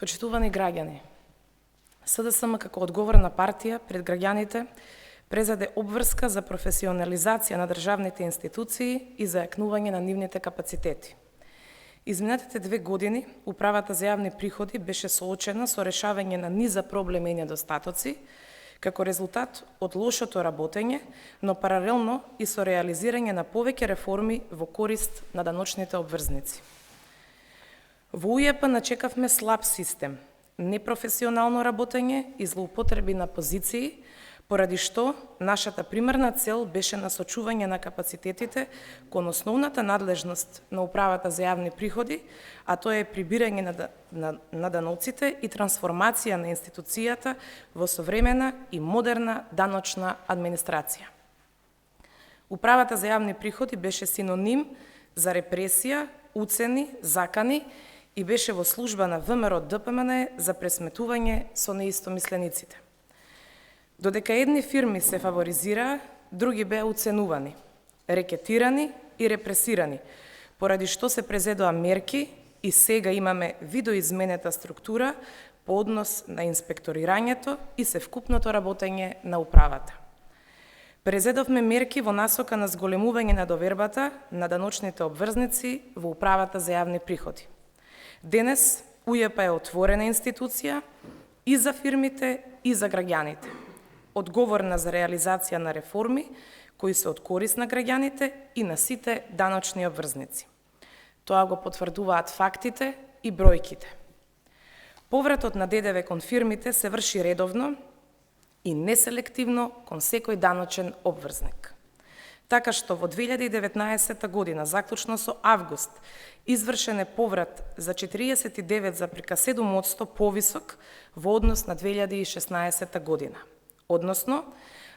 Почитувани граѓани, СДСМ како одговорна партија пред граѓаните презаде обврска за професионализација на државните институции и зајакнување на нивните капацитети. Изминатите 2 години Управата за јавни приходи беше соочена со решавање на низа проблеми и недостатоци, како резултат од лошото работење, но паралелно и со реализирање на повеќе реформи во корист на даночните обврзници. Во УЈП начекавме слаб систем, непрофесионално работење и злоупотреби на позиции, поради што нашата примарна цел беше насочување на капацитетите кон основната надлежност на Управата за јавни приходи, а тоа е прибирање на даноците и трансформација на институцијата во современа и модерна даночна администрација. Управата за јавни приходи беше синоним за репресија, уцени, закани и беше во служба на ВМРО ДПМН за пресметување со неистомислениците. Додека едни фирми се фаворизираа, други беа уценувани, рекетирани и репресирани, поради што се презедоа мерки и сега имаме видоизменета структура по однос на инспекторирањето и севкупното работење на управата. Презедовме мерки во насока на зголемување на довербата на даночните обврзници во Управата за јавни приходи. Денес УЈП е отворена институција и за фирмите и за граѓаните, одговорна за реализација на реформи кои се од корист на граѓаните и на сите даночни обврзници. Тоа го потврдуваат фактите и бројките. Повратот на ДДВ кон фирмите се врши редовно и неселективно кон секој даночен обврзник. Така што во 2019 година, заклучно со август, извршен е поврат за 49,7% повисок во однос на 2016 година. Односно,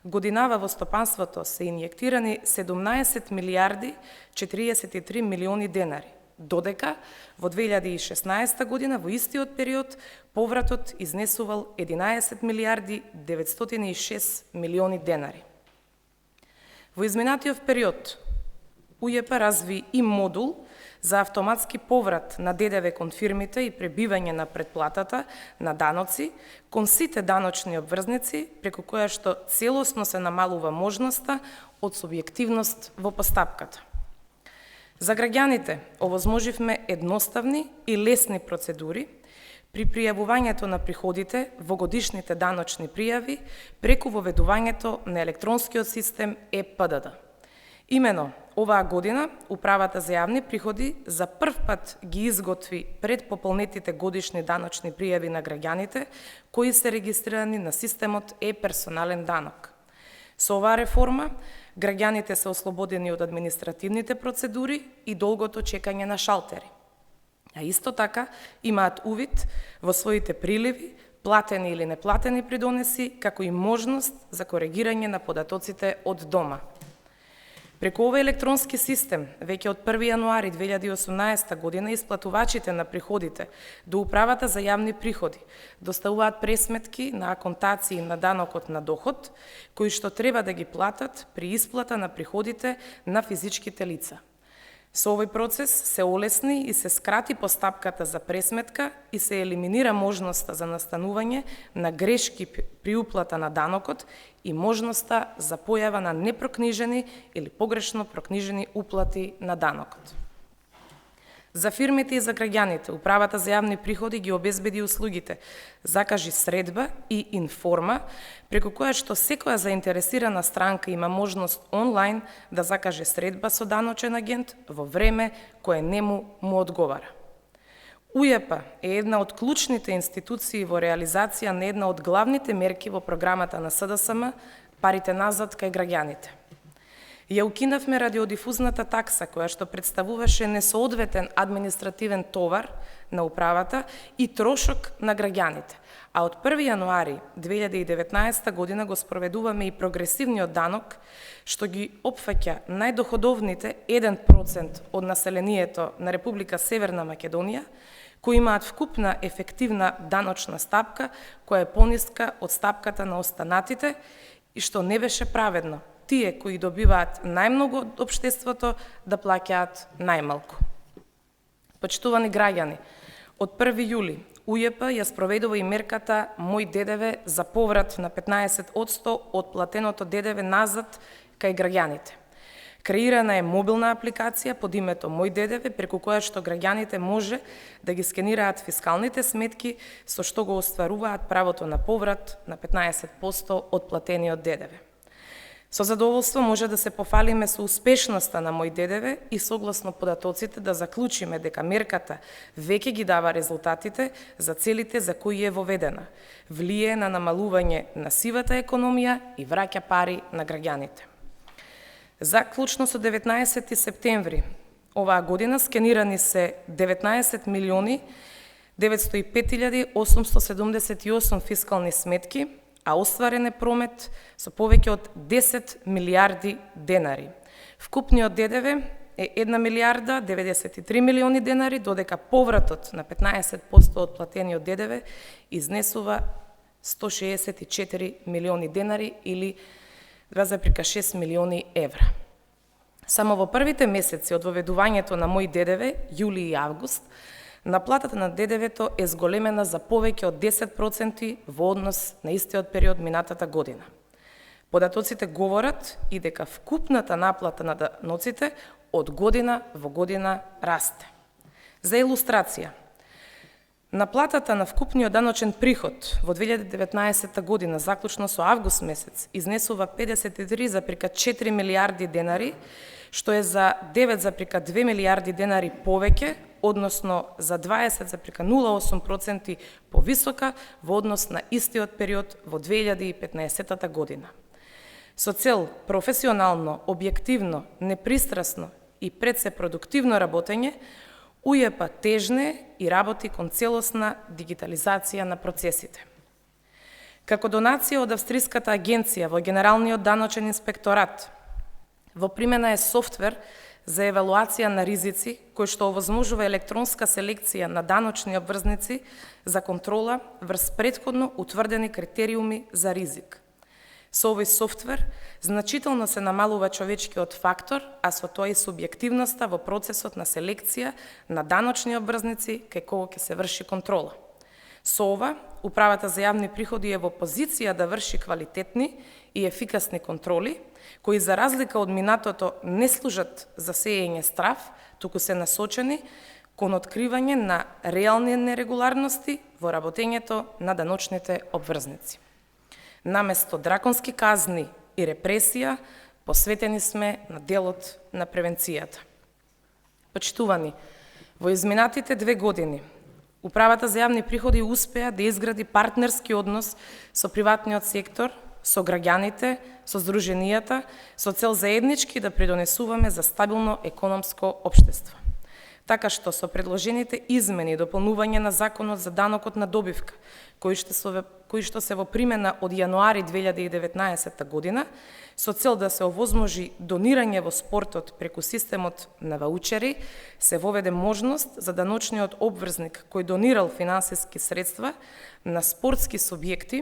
годинава во стопанството се инјектирани 17 милиарди 43 милиони денари, додека во 2016 година во истиот период повратот изнесувал 11 милиарди 906 милиони денари. Во изминатиот период УЈП разви и модул за автоматски поврат на ДДВ кон фирмите и пребивање на претплатата на даноци кон сите даночни обврзници, преку која што целосно се намалува можноста од субјективност во постапката. За граѓаните овозможивме едноставни и лесни процедури при пријавувањето на приходите во годишните даночни пријави преку воведувањето на електронскиот систем ЕПДД. Имено, оваа година Управата за јавни приходи за прв пат ги изготви предпополнетите годишни даночни пријави на граѓаните кои се регистрирани на системот е-персонален данок. Со оваа реформа, граѓаните се ослободени од административните процедури и долгото чекање на шалтери. А исто така имаат увид во своите приливи, платени или неплатени придонеси, како и можност за коригирање на податоците од дома. Преку овој електронски систем, веќе од 1 јануари 2018 година, исплатувачите на приходите до Управата за јавни приходи доставуваат пресметки на аконтации на данокот на доход, кои што треба да ги платат при исплата на приходите на физичките лица. Со овој процес се олесни и се скрати постапката за пресметка и се елиминира можноста за настанување на грешки при уплата на данокот и можноста за појава на непрокнижени или погрешно прокнижени уплати на данокот. За фирмите и за граѓаните, Управата за јавни приходи ги обезбеди услугите Закажи средба и Информа, преку која што секоја заинтересирана странка има можност онлайн да закаже средба со даночен агент во време кое нему му одговара. УЈП е една од клучните институции во реализација на една од главните мерки во програмата на СДСМ Парите назад кај граѓаните. Ја укинавме радиодифузната такса, која што представуваше несоодветен административен товар на управата и трошок на граѓаните, а од 1 јануари 2019 година го спроведуваме и прогресивниот данок, што ги опфаќа најдоходовните 1% од населението на Република Северна Македонија, кои имаат вкупна ефективна даночна стапка, која е пониска од стапката на останатите и што не беше праведно тие кои добиваат најмногу од општеството да плаќаат најмалку. Почитувани граѓани, од 1 јули УЈП ја спроведува и мерката Мој ДДВ за поврат на 15% од платеното ДДВ назад кај граѓаните. Креирана е мобилна апликација под името Мој ДДВ, преку која што граѓаните може да ги скенираат фискалните сметки, со што го остваруваат правото на поврат на 15% од платениот ДДВ. Со задоволство може да се пофалиме со успешноста на Мој ДДВ и согласно податоците да заклучиме дека мерката веќе ги дава резултатите за целите за кои е воведена, влие на намалување на сивата економија и враќа пари на граѓаните. Заклучно со 19 септември оваа година скенирани се 19 милиони 905.878 фискални сметки, а остварен е промет со повеќе од 10 милиарди денари. Вкупниот ДДВ е 1 милиарда 93 милиони денари, додека повратот на 15% од платениот ДДВ изнесува 164 милиони денари или 2,6 милиони евра. Само во првите месеци од воведувањето на Мој ДДВ, јули и август, наплатата на ДДВ-то е зголемена за повеќе од 10% во однос на истиот период минатата година. Податоците говорат и дека вкупната наплата на даноците од година во година расте. За илустрација, наплатата на вкупниот даночен приход во 2019 година, заклучно со август месец, изнесува 53,4 милиарди денари, што е за 9,2 милиарди денари повеќе, односно за 20,08% повисока во однос на истиот период во 2015 година. Со цел професионално, објективно, непристрасно и пред се продуктивно работење, УЈП тежне и работи кон целосна дигитализација на процесите. Како донација од Австриската агенција во Генералниот даночен инспекторат, во примена е софтвер за евалуација на ризици, кој што овозможува електронска селекција на даночни обврзници за контрола врз претходно утврдени критериуми за ризик. Со овој софтвер значително се намалува човечкиот фактор, а со тоа и субјективноста во процесот на селекција на даночни обврзници кај кого ќе се врши контрола. Со ова, Управата за јавни приходи е во позиција да врши квалитетни и ефикасни контроли, кои за разлика од минатото не служат за сеење страв, туку се насочени кон откривање на реални нерегуларности во работењето на даночните обврзници. Наместо драконски казни и репресија, посветени сме на делот на превенцијата. Почитувани, во изминатите 2 години, Управата за јавни приходи успеа да изгради партнерски однос со приватниот сектор, со граѓаните, со здруженијата, со цел заеднички да придонесуваме за стабилно економско општество. Така што со предложените измени и дополнување на Законот за данокот на добивка, кои што се во примена од јануари 2019 година, со цел да се овозможи донирање во спортот преку системот на ваучери, се воведе можност за даночниот обврзник кој донирал финансиски средства на спортски субјекти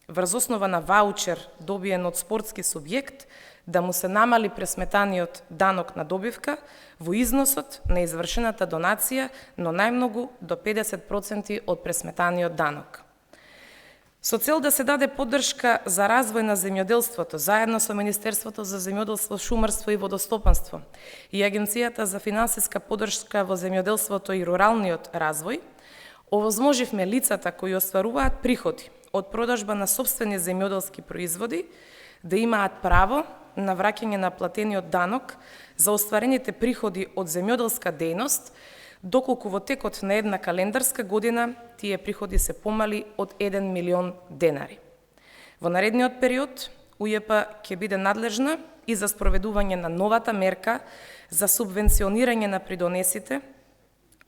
врз основа на ваучер добиен од спортски субјект, да му се намали пресметаниот данок на добивка во износот на извршената донација, но најмногу до 50% од пресметаниот данок. Со цел да се даде поддршка за развој на земјоделството, заедно со Министерството за земјоделство, шумарство и водостопанство и Агенцијата за финансиска поддршка во земјоделството и руралниот развој, овозможивме лицата кои остваруваат приходи од продажба на сопствени земјоделски производи да имаат право на враќање на платениот данок за остварените приходи од земјоделска дејност, доколку во текот на една календарска година тие приходи се помали од 1 милион денари. Во наредниот период, УЈП ќе биде надлежна и за спроведување на новата мерка за субвенционирање на придонесите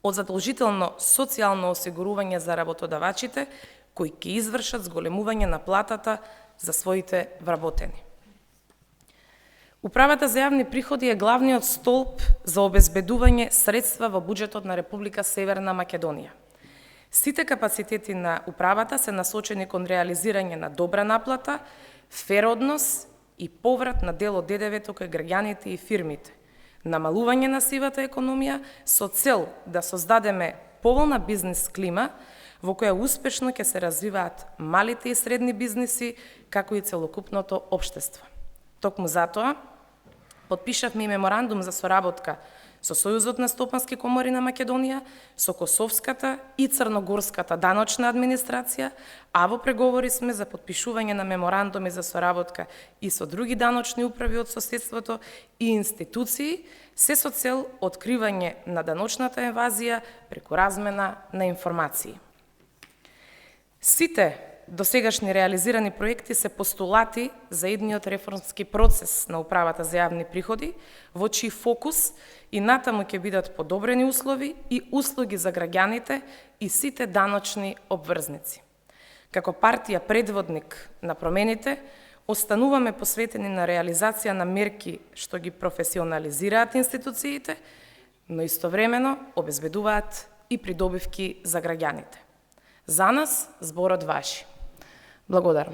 од задолжително социјално осигурување за работодавачите, кои ќе извршат зголемување на платата за своите вработени. Управата за јавни приходи е главниот столб за обезбедување средства во буџетот на Република Северна Македонија. Сите капацитети на управата се насочени кон реализирање на добра наплата, фер однос и поврат на дел од ДДВ-то кај граѓаните и фирмите, намалување на сивата економија со цел да создадеме поволна бизнес клима во која успешно ќе се развиваат малите и средни бизниси, како и целокупното општество. Токму затоа, потпишавме и меморандум за соработка со Сојузот на стопански комори на Македонија, со Косовската и Црногорската даночна администрација, а во преговори сме за потпишување на меморандуми за соработка и со други даночни управи од соседството и институции, се со цел откривање на даночната инвазија преку размена на информации. Сите досегашни реализирани проекти се постулати за идниот реформски процес на Управата за јавни приходи, во чиј фокус и натаму ќе бидат подобрени услови и услуги за граѓаните и сите даночни обврзници. Како партија предводник на промените, остануваме посветени на реализација на мерки што ги професионализираат институциите, но истовремено обезбедуваат и придобивки за граѓаните. За нас зборот важи. Благодарам.